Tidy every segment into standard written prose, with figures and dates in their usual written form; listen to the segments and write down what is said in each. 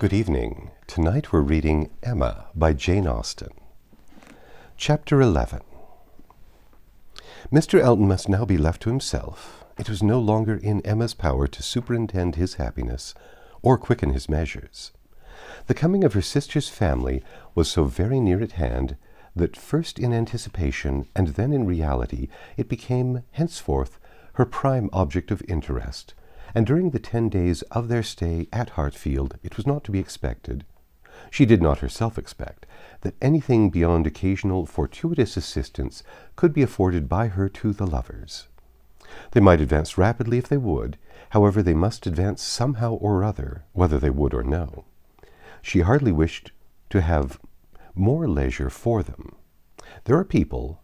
Good evening. Tonight we're reading Emma by Jane Austen. Chapter 11. Mr. Elton must now be left to himself. It was no longer in Emma's power to superintend his happiness or quicken his measures. The coming of her sister's family was so very near at hand that first in anticipation and then in reality it became henceforth her prime object of interest, and during the 10 days of their stay at Hartfield it was not to be expected, she did not herself expect, that anything beyond occasional fortuitous assistance could be afforded by her to the lovers. They might advance rapidly if they would, however they must advance somehow or other, whether they would or no. She hardly wished to have more leisure for them. There are people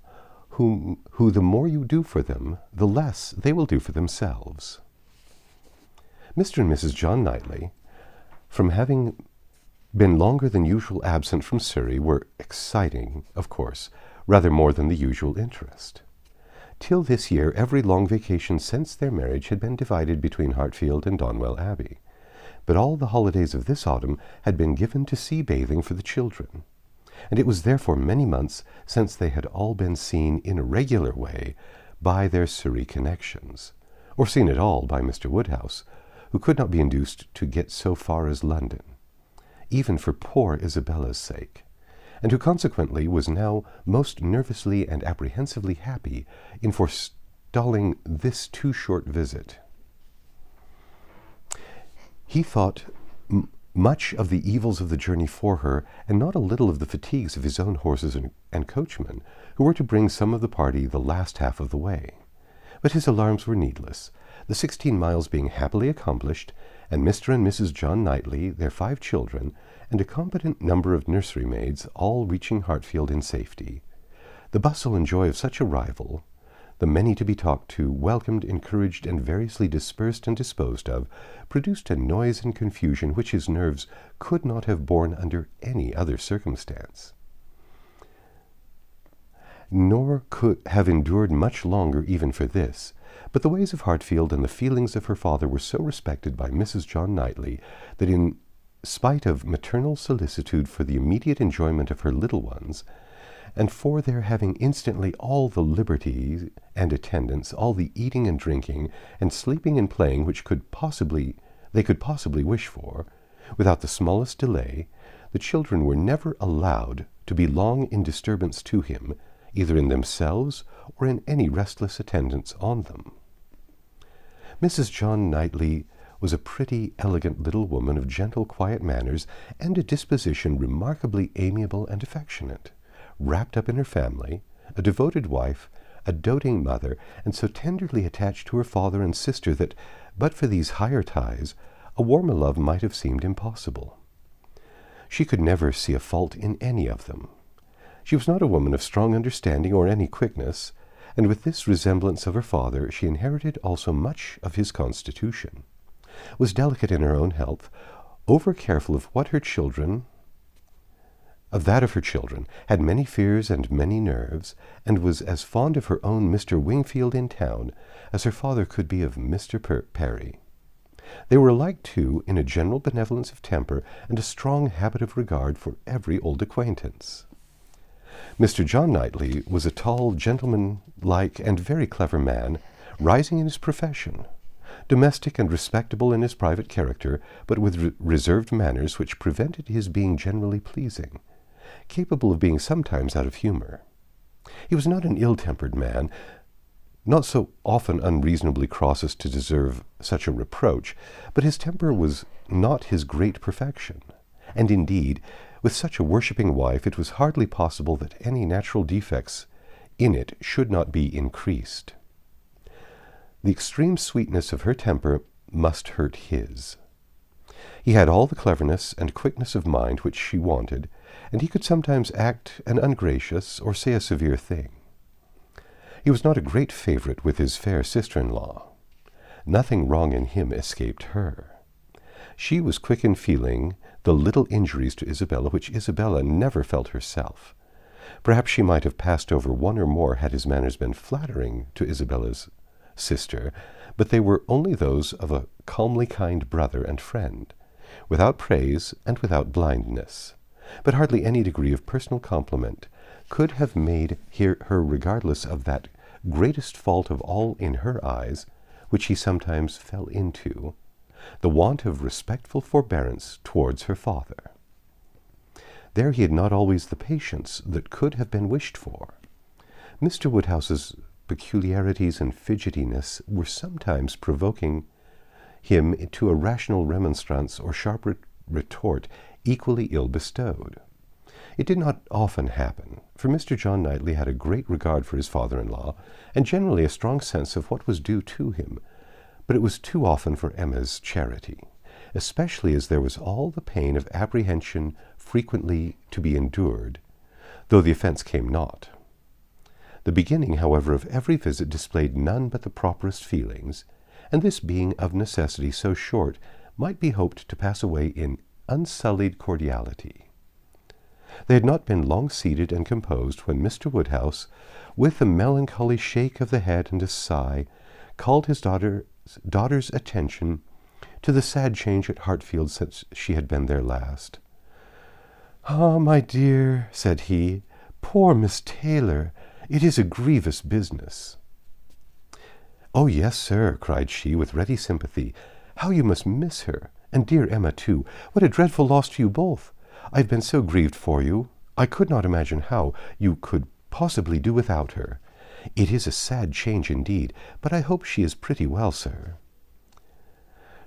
who the more you do for them, the less they will do for themselves. Mr. and Mrs. John Knightley, from having been longer than usual absent from Surrey, were exciting, of course, rather more than the usual interest. Till this year, every long vacation since their marriage had been divided between Hartfield and Donwell Abbey, but all the holidays of this autumn had been given to sea-bathing for the children, and it was therefore many months since they had all been seen in a regular way by their Surrey connections, or seen at all by Mr. Woodhouse, who could not be induced to get so far as London, even for poor Isabella's sake, and who consequently was now most nervously and apprehensively happy in forestalling this too short visit. He thought much of the evils of the journey for her, and not a little of the fatigues of his own horses and coachman, who were to bring some of the party the last half of the way. But his alarms were needless, the 16 miles being happily accomplished, and Mr. and Mrs. John Knightley, their 5 children, and a competent number of nursery maids, all reaching Hartfield in safety. The bustle and joy of such a arrival, the many to be talked to, welcomed, encouraged, and variously dispersed and disposed of, produced a noise and confusion which his nerves could not have borne under any other circumstance, nor could have endured much longer even for this. But the ways of Hartfield and the feelings of her father were so respected by Mrs. John Knightley that in spite of maternal solicitude for the immediate enjoyment of her little ones, and for their having instantly all the liberties and attendance, all the eating and drinking, and sleeping and playing which they could possibly wish for, without the smallest delay, the children were never allowed to be long in disturbance to him, either in themselves or in any restless attendance on them. Mrs. John Knightley was a pretty, elegant little woman of gentle, quiet manners, and a disposition remarkably amiable and affectionate, wrapped up in her family, a devoted wife, a doting mother, and so tenderly attached to her father and sister that, but for these higher ties, a warmer love might have seemed impossible. She could never see a fault in any of them. She was not a woman of strong understanding or any quickness, and with this resemblance of her father she inherited also much of his constitution, was delicate in her own health, over-careful of her children, had many fears and many nerves, and was as fond of her own Mr. Wingfield in town as her father could be of Mr. Perry. They were alike, too, in a general benevolence of temper and a strong habit of regard for every old acquaintance. Mr. John Knightley was a tall, gentleman-like, and very clever man, rising in his profession, domestic and respectable in his private character, but with reserved manners which prevented his being generally pleasing, capable of being sometimes out of humour. He was not an ill-tempered man, not so often unreasonably cross as to deserve such a reproach, but his temper was not his great perfection, and indeed, with such a worshipping wife, it was hardly possible that any natural defects in it should not be increased. The extreme sweetness of her temper must hurt his. He had all the cleverness and quickness of mind which she wanted, and he could sometimes act an ungracious or say a severe thing. He was not a great favourite with his fair sister-in-law. Nothing wrong in him escaped her. She was quick in feeling the little injuries to Isabella which Isabella never felt herself. Perhaps she might have passed over one or more had his manners been flattering to Isabella's sister, but they were only those of a calmly kind brother and friend, without praise and without blindness, but hardly any degree of personal compliment could have made her regardless of that greatest fault of all in her eyes, which he sometimes fell into, the want of respectful forbearance towards her father. There he had not always the patience that could have been wished for. Mr. Woodhouse's peculiarities and fidgetiness were sometimes provoking him to a rational remonstrance or sharp retort equally ill bestowed. It did not often happen, for Mr. John Knightley had a great regard for his father-in-law, and generally a strong sense of what was due to him, but it was too often for Emma's charity, especially as there was all the pain of apprehension frequently to be endured, though the offence came not. The beginning, however, of every visit displayed none but the properest feelings, and this being of necessity so short, might be hoped to pass away in unsullied cordiality. They had not been long seated and composed when Mr. Woodhouse, with a melancholy shake of the head and a sigh, called his daughter's attention to the sad change at Hartfield since she had been there last. "Ah, my dear," said he, "poor Miss Taylor, it is a grievous business." "Oh, yes, sir," cried she, with ready sympathy. "How you must miss her! And dear Emma, too. What a dreadful loss to you both! I've been so grieved for you. I could not imagine how you could possibly do without her. It is a sad change indeed, but I hope she is pretty well, sir."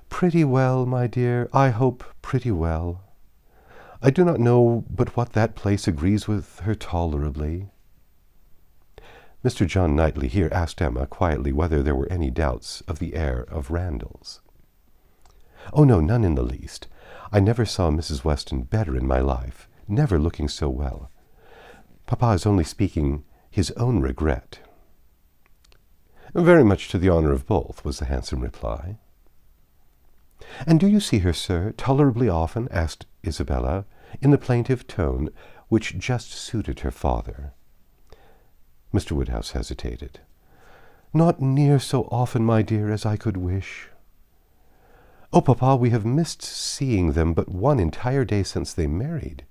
"Pretty well, my dear, I hope pretty well. I do not know but what that place agrees with her tolerably." Mr. John Knightley here asked Emma quietly whether there were any doubts of the heir of Randalls. "Oh, no, none in the least. I never saw Mrs. Weston better in my life, never looking so well. Papa is only speaking his own regret." "Very much to the honour of both," was the handsome reply. "And do you see her, sir, tolerably often?" asked Isabella, in the plaintive tone which just suited her father. Mr. Woodhouse hesitated. "Not near so often, my dear, as I could wish." "Oh, papa, we have missed seeing them but one entire day since they married.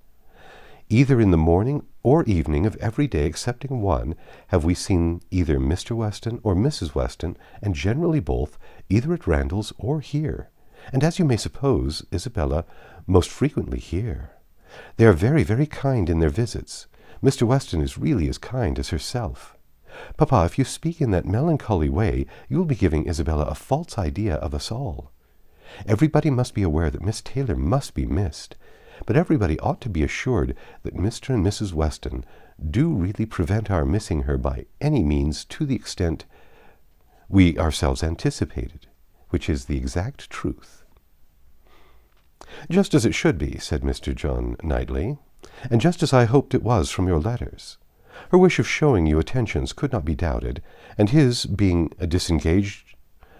Either in the morning or evening of every day excepting one have we seen either Mr. Weston or Mrs. Weston, and generally both, either at Randalls or here, and as you may suppose, Isabella, most frequently here. They are very, very kind in their visits. Mr. Weston is really as kind as herself. Papa, if you speak in that melancholy way, you will be giving Isabella a false idea of us all. Everybody must be aware that Miss Taylor must be missed, but everybody ought to be assured that Mr. and Mrs. Weston do really prevent our missing her by any means to the extent we ourselves anticipated, which is the exact truth." "Just as it should be," said Mr. John Knightley, "and just as I hoped it was from your letters. Her wish of showing you attentions could not be doubted, and his being a disengaged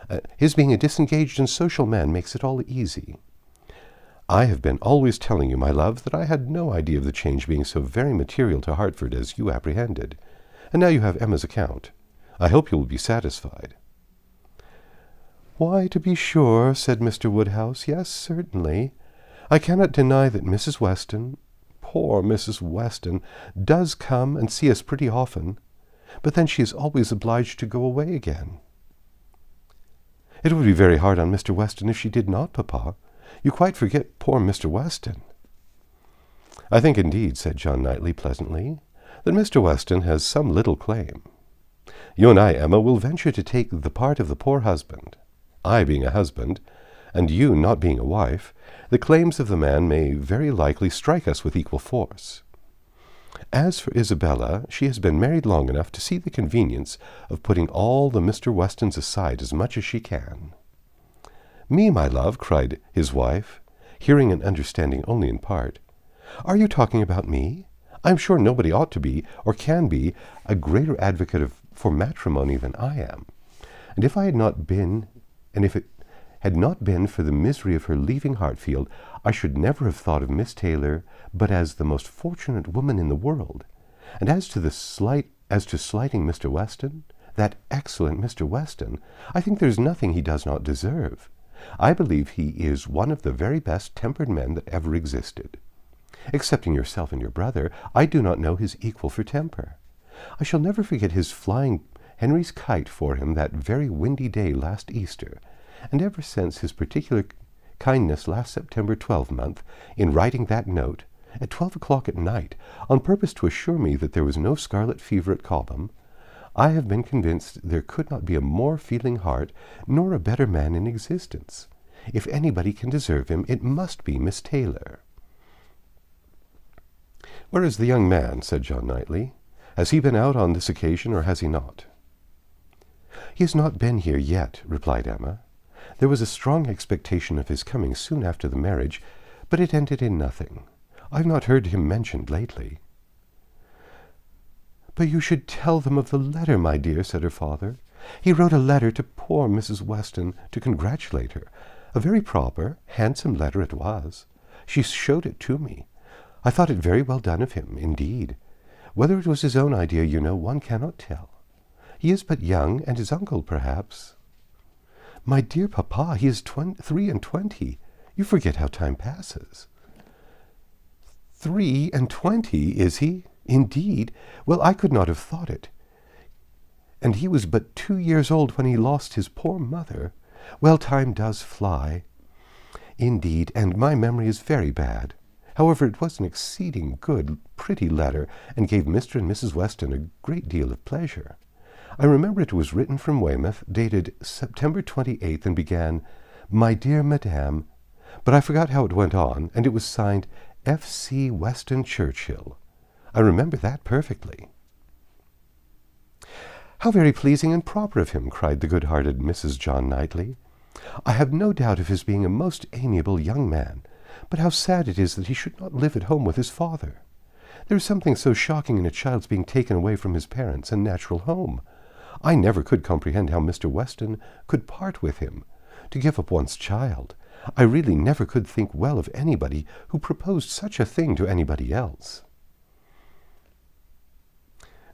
and social man makes it all easy. I have been always telling you, my love, that I had no idea of the change being so very material to Hertford as you apprehended, and now you have Emma's account. I hope you will be satisfied." "Why, to be sure," said Mr. Woodhouse, "yes, certainly. I cannot deny that Mrs. Weston, poor Mrs. Weston, does come and see us pretty often, but then she is always obliged to go away again." "It would be very hard on Mr. Weston if she did not, papa. You quite forget poor Mr. Weston." "I think, indeed," said John Knightley pleasantly, "that Mr. Weston has some little claim. You and I, Emma, will venture to take the part of the poor husband. I being a husband, and you not being a wife, the claims of the man may very likely strike us with equal force. As for Isabella, she has been married long enough to see the convenience of putting all the Mr. Westons aside as much as she can." "Me, my love," cried his wife, hearing and understanding only in part. "Are you talking about me? I am sure nobody ought to be, or can be, a greater advocate for matrimony than I am. And if it had not been for the misery of her leaving Hartfield, I should never have thought of Miss Taylor but as the most fortunate woman in the world. And as to slighting Mr. Weston, that excellent Mr. Weston, I think there is nothing he does not deserve. I believe he is one of the very best-tempered men that ever existed. Excepting yourself and your brother, I do not know his equal for temper. I shall never forget his flying Henry's kite for him that very windy day last Easter, and ever since his particular kindness last September 12th in writing that note, at 12 o'clock at night, on purpose to assure me that there was no scarlet fever at Cobham, I have been convinced there could not be a more feeling heart, nor a better man in existence. If anybody can deserve him, it must be Miss Taylor. "Where is the young man?" said John Knightley. "Has he been out on this occasion, or has he not?" "He has not been here yet," replied Emma. "There was a strong expectation of his coming soon after the marriage, but it ended in nothing. I have not heard him mentioned lately." "But you should tell them of the letter, my dear," said her father. "He wrote a letter to poor Mrs. Weston to congratulate her. A very proper, handsome letter it was. She showed it to me. I thought it very well done of him, indeed. Whether it was his own idea, you know, one cannot tell. He is but young, and his uncle, perhaps—" "My dear papa, he is 23. You forget how time passes." 23, is he? Indeed? Well, I could not have thought it. And he was but 2 years old when he lost his poor mother. Well, time does fly. Indeed, and my memory is very bad. However, it was an exceeding good, pretty letter, and gave Mr. and Mrs. Weston a great deal of pleasure. I remember it was written from Weymouth, dated September 28th, and began, 'My dear Madame,' but I forgot how it went on, and it was signed F.C. Weston Churchill. I remember that perfectly." "How very pleasing and proper of him!" cried the good-hearted Mrs. John Knightley. "I have no doubt of his being a most amiable young man, but how sad it is that he should not live at home with his father. There is something so shocking in a child's being taken away from his parents and natural home. I never could comprehend how Mr. Weston could part with him. To give up one's child! I really never could think well of anybody who proposed such a thing to anybody else."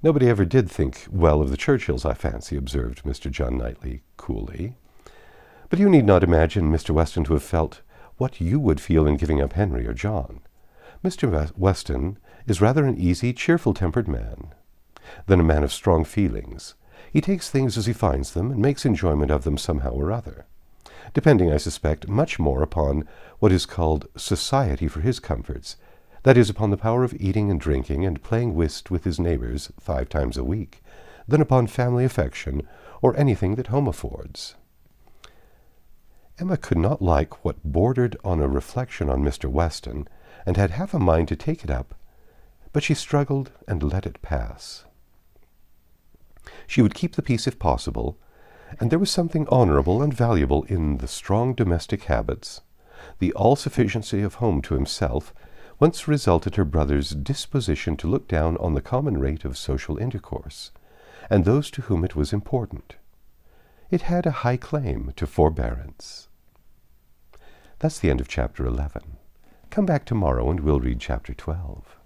"Nobody ever did think well of the Churchills, I fancy," observed Mr. John Knightley coolly. "But you need not imagine Mr. Weston to have felt what you would feel in giving up Henry or John. Mr. Weston is rather an easy, cheerful-tempered man, than a man of strong feelings. He takes things as he finds them, and makes enjoyment of them somehow or other, depending, I suspect, much more upon what is called society for his comforts, that is, upon the power of eating and drinking and playing whist with his neighbors 5 times a week, than upon family affection or anything that home affords." Emma could not like what bordered on a reflection on Mr. Weston, and had half a mind to take it up, but she struggled and let it pass. She would keep the peace if possible, and there was something honorable and valuable in the strong domestic habits, the all-sufficiency of home to himself, whence resulted her brother's disposition to look down on the common rate of social intercourse, and those to whom it was important. It had a high claim to forbearance. That's the end of Chapter 11. Come back tomorrow and we'll read Chapter 12.